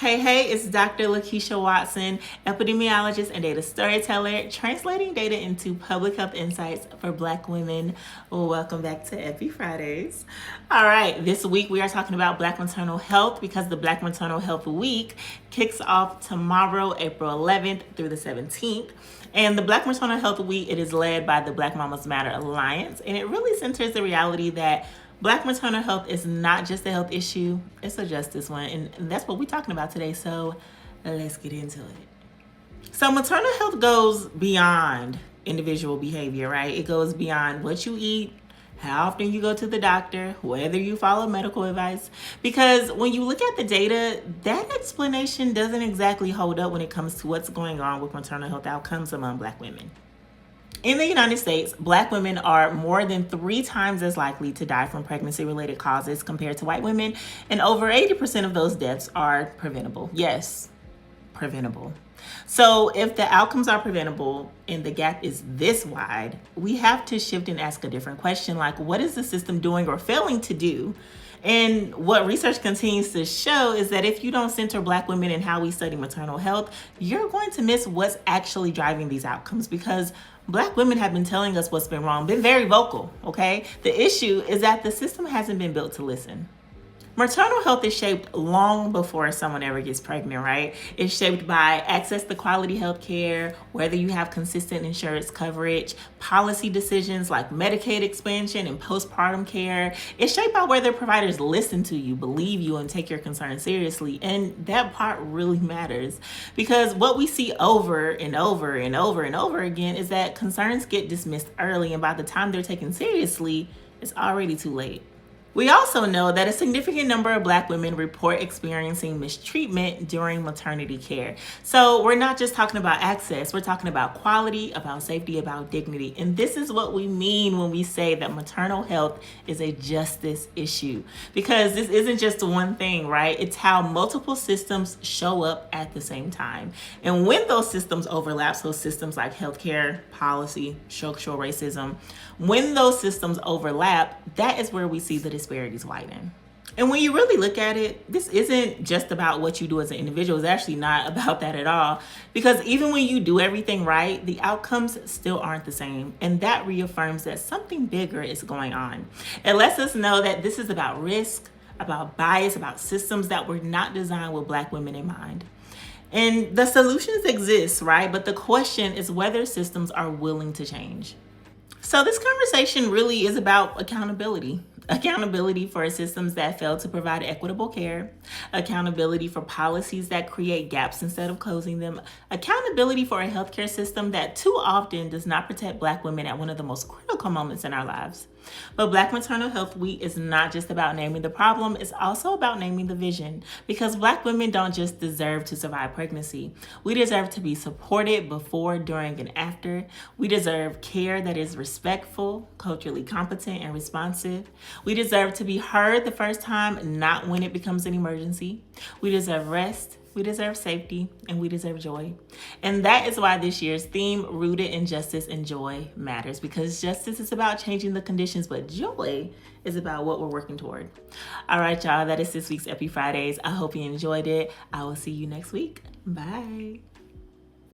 Hey, it's Dr. Lakeisha Watson, epidemiologist and data storyteller, translating data into public health insights for Black women. Welcome back to Epi Fridays. All right, this week we are talking about Black Maternal Health because the Black Maternal Health Week kicks off tomorrow, April 11th through the 17th. And the Black Maternal Health Week, it is led by the Black Mamas Matter Alliance, and it really centers the reality that Black maternal health is not just a health issue, it's a justice one. And that's what we're talking about today. So let's get into it. So maternal health goes beyond individual behavior, right? It goes beyond what you eat, how often you go to the doctor, whether you follow medical advice. Because when you look at the data, that explanation doesn't exactly hold up when it comes to what's going on with maternal health outcomes among Black women. In the United States, Black women are more than 3 times as likely to die from pregnancy-related causes compared to white women, and over 80% of those deaths are preventable. Yes, preventable. So if the outcomes are preventable and the gap is this wide, we have to shift and ask a different question, like what is the system doing or failing to do? And what research continues to show is that if you don't center Black women in how we study maternal health, you're going to miss what's actually driving these outcomes, because Black women have been telling us what's been wrong, been very vocal, okay? The issue is that the system hasn't been built to listen. Maternal health is shaped long before someone ever gets pregnant, right? It's shaped by access to quality health care, whether you have consistent insurance coverage, policy decisions like Medicaid expansion and postpartum care. It's shaped by whether providers listen to you, believe you, and take your concerns seriously. And that part really matters, because what we see over and over and over and over again is that concerns get dismissed early, and by the time they're taken seriously, it's already too late. We also know that a significant number of Black women report experiencing mistreatment during maternity care. So we're not just talking about access, we're talking about quality, about safety, about dignity. And this is what we mean when we say that maternal health is a justice issue, because this isn't just one thing, right? It's how multiple systems show up at the same time. And when those systems overlap, so systems like healthcare, policy, structural racism, when those systems overlap, that is where we see the disparities widen. And when you really look at it, this isn't just about what you do as an individual. It's actually not about that at all. Because even when you do everything right, the outcomes still aren't the same. And that reaffirms that something bigger is going on. It lets us know that this is about risk, about bias, about systems that were not designed with Black women in mind. And the solutions exist, right? But the question is whether systems are willing to change. So this conversation really is about accountability. Accountability for systems that fail to provide equitable care, accountability for policies that create gaps instead of closing them, accountability for a healthcare system that too often does not protect Black women at one of the most critical moments in our lives. But Black Maternal Health Week is not just about naming the problem, it's also about naming the vision, because Black women don't just deserve to survive pregnancy. We deserve to be supported before, during, and after. We deserve care that is respectful, culturally competent, and responsive. We deserve to be heard the first time, not when it becomes an emergency. We deserve rest. We deserve safety, and we deserve joy. And that is why this year's theme, Rooted in Justice and Joy, matters, because justice is about changing the conditions, but joy is about what we're working toward. All right, y'all, that is this week's Epi Fridays. I hope you enjoyed it. I will see you next week. Bye.